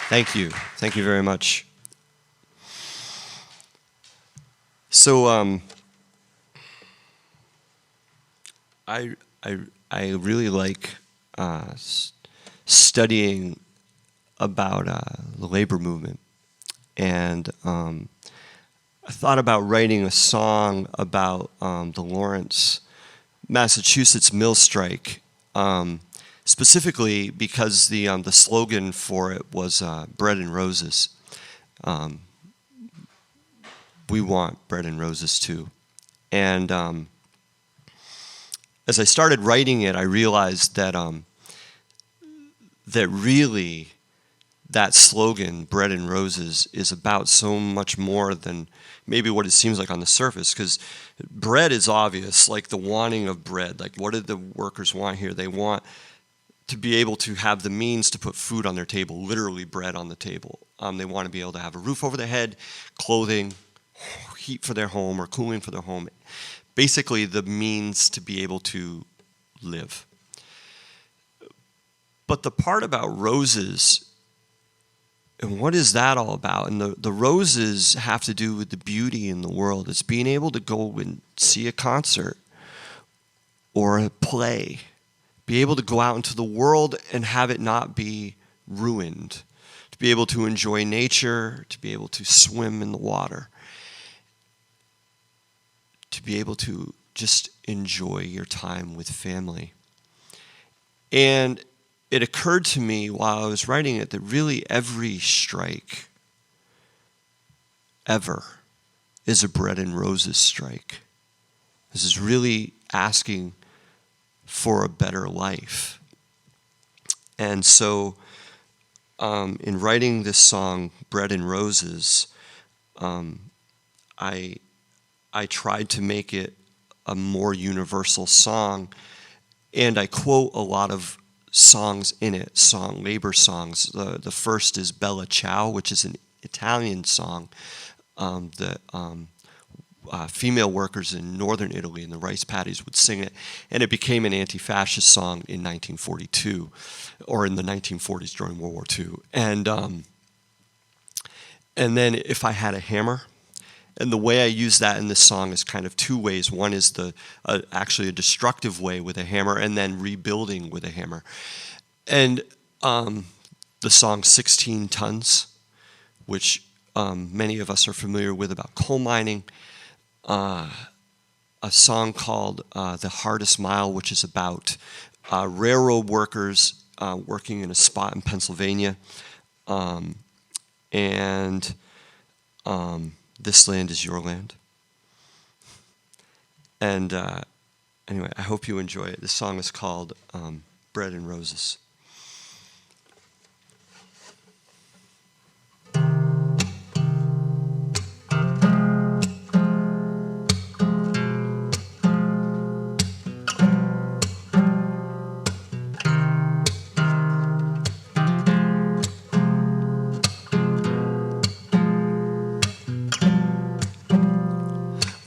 Thank you. Thank you very much. So I really like studying about the labor movement, and I thought about writing a song about the Lawrence, Massachusetts mill strike. Specifically because the slogan for it was bread and roses. We want bread and roses too. And as I started writing it, I realized that that really that slogan, bread and roses, is about so much more than maybe what it seems like on the surface. Because bread is obvious, like the wanting of bread. Like, what did the workers want here? They want to be able to have the means to put food on their table, literally bread on the table. They want to be able to have a roof over their head, clothing, heat for their home, or cooling for their home. Basically, the means to be able to live. But the part about roses, and what is that all about? And the roses have to do with the beauty in the world. It's being able to go and see a concert or a play, be able to go out into the world and have it not be ruined, to be able to enjoy nature, to be able to swim in the water, to be able to just enjoy your time with family. And it occurred to me while I was writing it that really every strike ever is a bread and roses strike. This is really asking for a better life. And so in writing this song, Bread and Roses, I tried to make it a more universal song, and I quote a lot of songs in it, labor songs. The first is Bella Ciao, which is an Italian song that female workers in northern Italy in the rice paddies would sing it, and it became an anti-fascist song in 1942, or in the 1940s during World War II. And then If I Had a Hammer, and the way I use that in this song is kind of two ways. One is actually a destructive way with a hammer, and then rebuilding with a hammer. And the song 16 Tons, which many of us are familiar with about coal mining, a song called The Hardest Mile, which is about railroad workers working in a spot in Pennsylvania, and This Land Is Your Land. And anyway, I hope you enjoy it. This song is called Bread and Roses.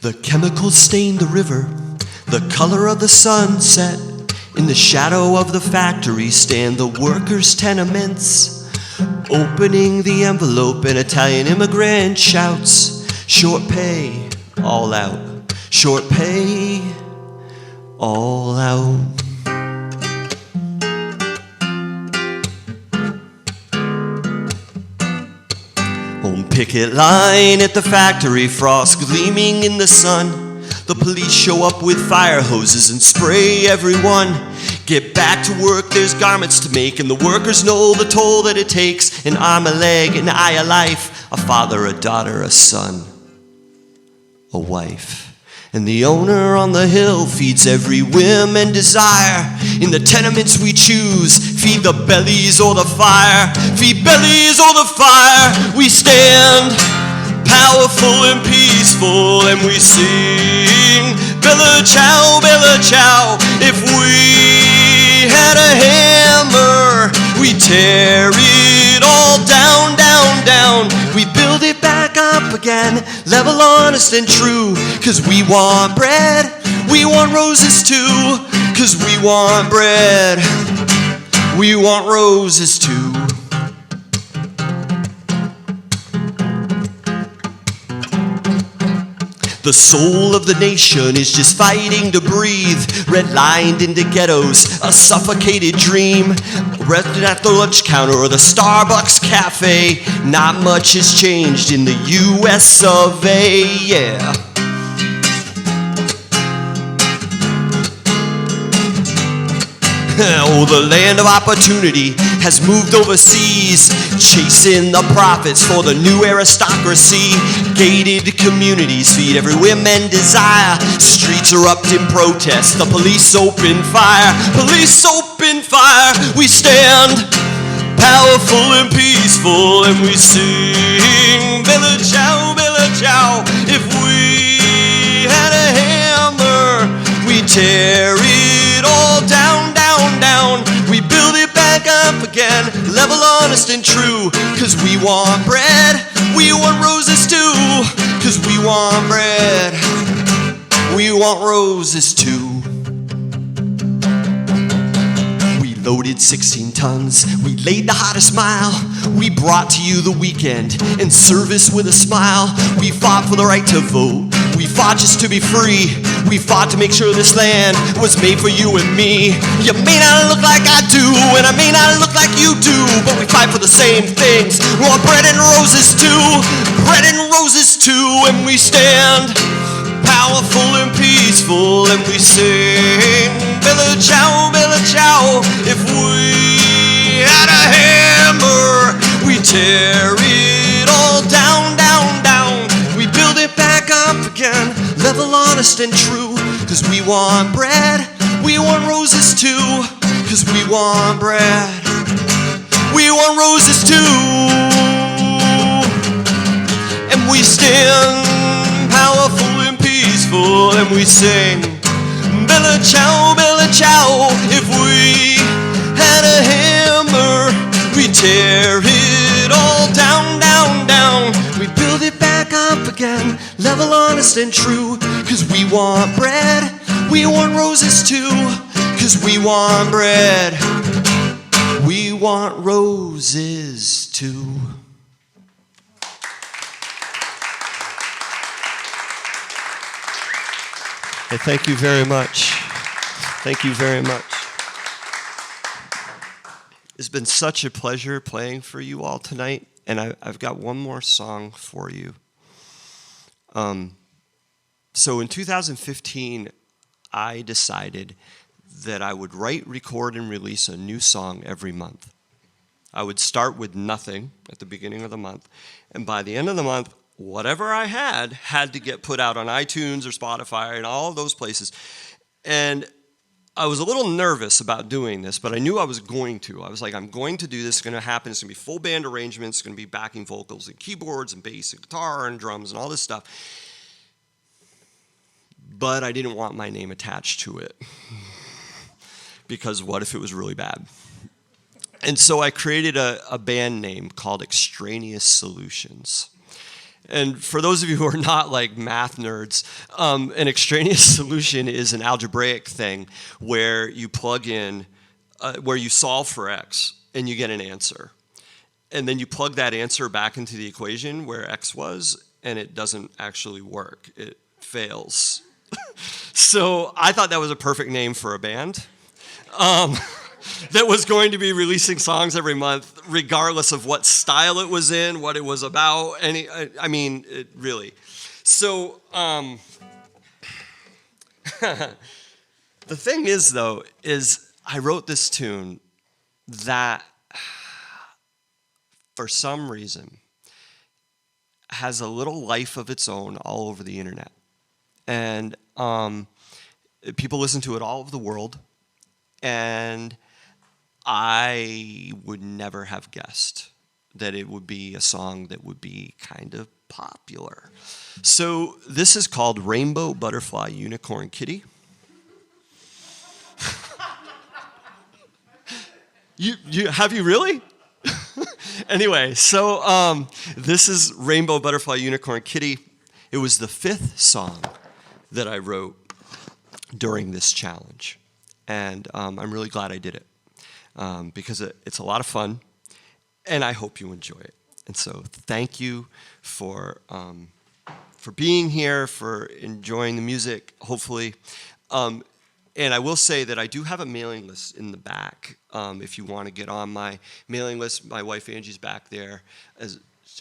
The chemicals stain the river, the color of the sunset. In the shadow of the factory stand the workers' tenements. Opening the envelope, an Italian immigrant shouts, short pay, all out. Short pay, all out. Picket line at the factory, frost gleaming in the sun. The police show up with fire hoses and spray everyone. Get back to work, there's garments to make, and the workers know the toll that it takes. An arm, a leg, an eye, a life, a father, a daughter, a son, a wife. And the owner on the hill feeds every whim and desire. In the tenements we choose, feed the bellies or the fire. Feed bellies or the fire. We stand powerful and peaceful, and we sing Bella Ciao, Bella Ciao. If we had a hammer, we tear it all down, down, down. We build it back up again, level, honest, and true. 'Cause we want bread, we want roses too. 'Cause we want bread, we want roses too. The soul of the nation is just fighting to breathe. Redlined into ghettos, a suffocated dream. Rested at the lunch counter or the Starbucks cafe. Not much has changed in the US of A, yeah. Oh, the land of opportunity has moved overseas, chasing the profits for the new aristocracy. Gated communities feed every whim and desire. Streets erupt in protest, the police open fire. Police open fire. We stand powerful and peaceful, and we sing Bella Ciao, Bella Ciao. If we had a hammer, we tear it all down, down, down. We build it back up again, level, honest, and true. 'Cause we want bread, we want roses too. 'Cause we want bread, we want roses too. We loaded 16 tons, we laid the hottest mile. We brought to you the weekend in service with a smile. We fought for the right to vote, we fought just to be free. We fought to make sure this land was made for you and me. You may not look like I do, and I may not look like you do, but we fight for the same things. We want bread and roses too, bread and roses too. And we stand powerful and peaceful, and we sing Bella Ciao, Bella Ciao. If we had a hammer, we tear it all down, down, down. We build it back up again, level, honest, and true. 'Cause we want bread, we want roses too. 'Cause we want bread, we want roses too. And we stand powerful and peaceful, and we sing Bella Ciao, Bella Ciao. If we had a hammer, we tear it all down, down, down. We build it back up again, level, honest, and true. 'Cause we want bread, we want roses too. 'Cause we want bread, we want roses too. Hey, thank you very much. Thank you very much. It's been such a pleasure playing for you all tonight, and I've got one more song for you. So in 2015, I decided that I would write, record, and release a new song every month. I would start with nothing at the beginning of the month, and by the end of the month, whatever I had to get put out on iTunes or Spotify and all of those places. And I was a little nervous about doing this, but I knew I was going to. I was like, I'm going to do this. It's going to happen. It's going to be full band arrangements. It's going to be backing vocals and keyboards and bass and guitar and drums and all this stuff. But I didn't want my name attached to it. Because what if it was really bad? And so I created a band name called Extraneous Solutions. And for those of you who are not like math nerds, an extraneous solution is an algebraic thing where you plug in, where you solve for x and you get an answer. And then you plug that answer back into the equation where x was, and it doesn't actually work. It fails. So I thought that was a perfect name for a band. that was going to be releasing songs every month, regardless of what style it was in, what it was about. I mean, it really. So the thing is, though, is I wrote this tune that, for some reason, has a little life of its own all over the internet. And people listen to it all over the world. And I would never have guessed that it would be a song that would be kind of popular. So this is called Rainbow Butterfly Unicorn Kitty. Have you really? Anyway, so this is Rainbow Butterfly Unicorn Kitty. It was the 5th song that I wrote during this challenge. And I'm really glad I did it because it's a lot of fun, and I hope you enjoy it. And so thank you for being here, for enjoying the music, hopefully. And I will say that I do have a mailing list in the back. If you want to get on my mailing list, my wife Angie's back there.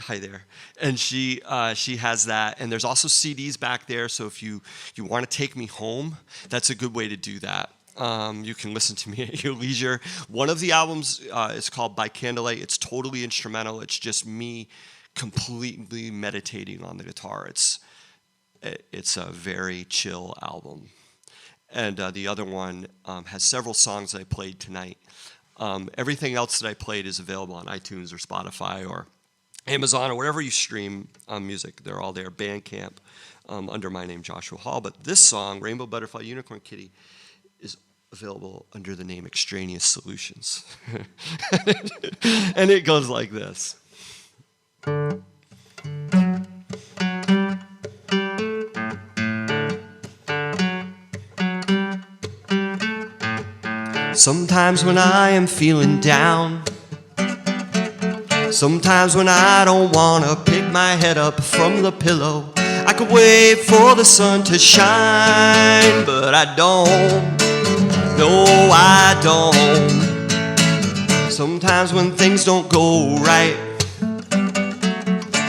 Hi there. And she has that. And there's also CDs back there. So if you want to take me home, that's a good way to do that. You can listen to me at your leisure. One of the albums is called By Candlelight. It's totally instrumental. It's just me completely meditating on the guitar. It's a very chill album. And the other one has several songs that I played tonight. Everything else that I played is available on iTunes or Spotify or Amazon or wherever you stream music. They're all there. Bandcamp under my name, Joshua Hall. But this song, Rainbow Butterfly Unicorn Kitty, is available under the name Extraneous Solutions. And it goes like this. Sometimes when I am feeling down, sometimes when I don't want to pick my head up from the pillow, I could wait for the sun to shine, but I don't. No, I don't. Sometimes when things don't go right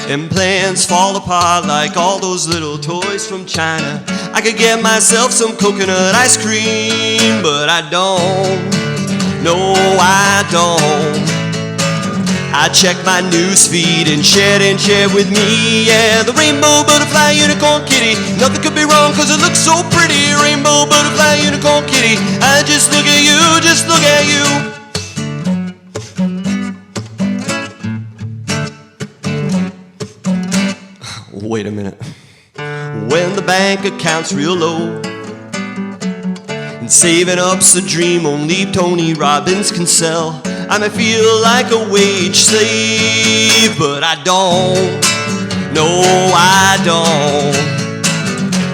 and plans fall apart like all those little toys from China, I could get myself some coconut ice cream, but I don't. No, I don't. I check my news feed and share with me, yeah, the Rainbow Butterfly Unicorn Kitty. Nothing could be wrong cause it looks so pretty. Rainbow Butterfly Unicorn Kitty. I just look at you, just look at you. Wait a minute. When the bank account's real low and saving up's a dream only Tony Robbins can sell, I may feel like a wage slave, but I don't. No, I don't.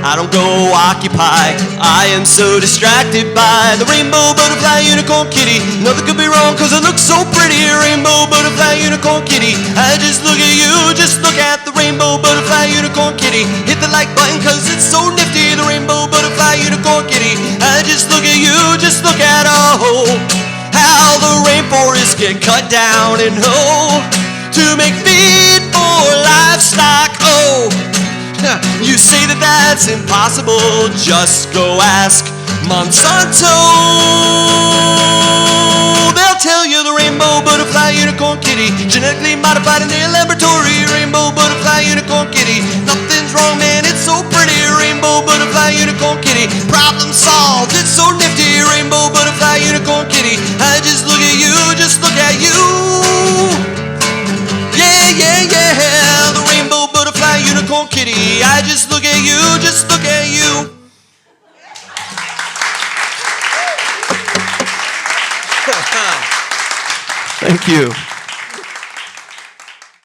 I don't go occupied. I am so distracted by the Rainbow Butterfly Unicorn Kitty. Nothing could be wrong cause it looks so pretty. Rainbow Butterfly Unicorn Kitty. I just look at you, just look at the Rainbow Butterfly Unicorn Kitty. Hit the like button cause it's so nifty. The Rainbow Butterfly Unicorn Kitty. I just look at you, just look at how the rainforests get cut down and to make feed for livestock. You say that that's impossible, just go ask Monsanto. They'll tell you the Rainbow Butterfly Unicorn Kitty, genetically modified in their laboratory. Rainbow Butterfly Unicorn Kitty. Nothing's wrong, man, it's so pretty. Rainbow Butterfly Unicorn Kitty. Problem solved, it's so nifty. Rainbow Butterfly Unicorn Kitty. I just look at you, just look at you. Yeah, yeah, yeah, the Rainbow Butterfly Unicorn Kitty. I just look at you, just look at you. Thank you.